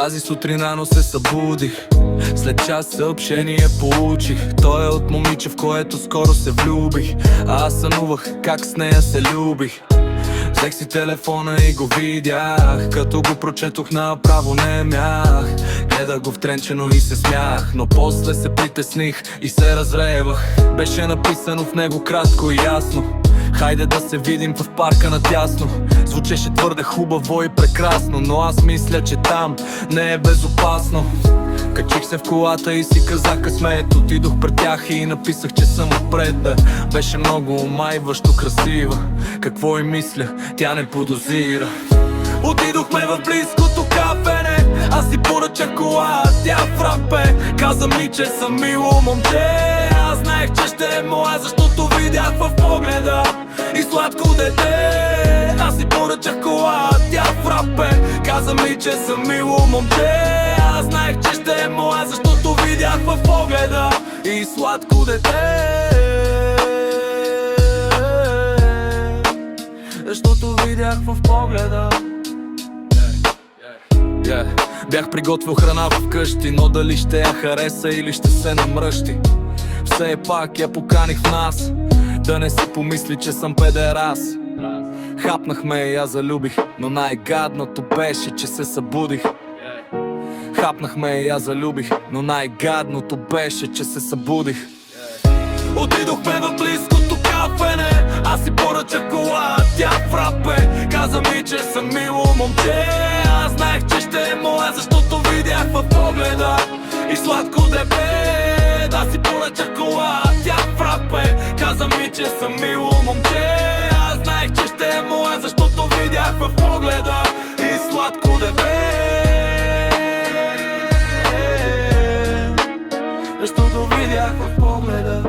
Тази сутрин рано се събудих, след час съобщение получих. Той е от момиче, в което скоро се влюбих, а аз сънувах как с нея се любих. Взех си телефона и го видях, като го прочетох направо не мях. Гледах го втренчено и се смях, но после се притесних и се разревах. Беше написано в него кратко и ясно: хайде да се видим в парка надясно. Звучеше твърде хубаво и прекрасно, но аз мисля, че там не е безопасно. Качих се в колата и си казах късмет. Отидох пред тях и написах, че съм отпред, бе. Беше много омайващо красива. Какво и мисля, тя не подозира. Отидохме в близкото кафене, аз си поръчах кола, тя фрапе. Каза ми, че съм мило момче. Аз знаех, че ще е моя, защото видях в погледа и сладко дете. Аз си поръчах кола, тя фрапе. Каза ми, че съм мило момче. Аз знаех, че ще е моя, защото видях в погледа и сладко дете. Защото видях в погледа. Бях приготвил храна вкъщи, но дали ще я хареса или ще се намръщи. Все пак я поканих в нас, да не си помисли, че съм педерас. Хапнахме и я залюбих, но най-гадното беше, че се събудих. Хапнахме и я залюбих, но най-гадното беше, че се събудих. Отидохме в близкото кафене, аз си поръчах кола, тя фрапе. Каза ми, че съм мило момче. Аз знаех, че ще е моя, защото видях в погледа и сладко дебе. Да, си поръчах кола, тя фрапе. Каза ми, че съм мило момче. Аз знаех, че ще е моя, защото видях в погледа и сладко дебе. Защото видях в погледа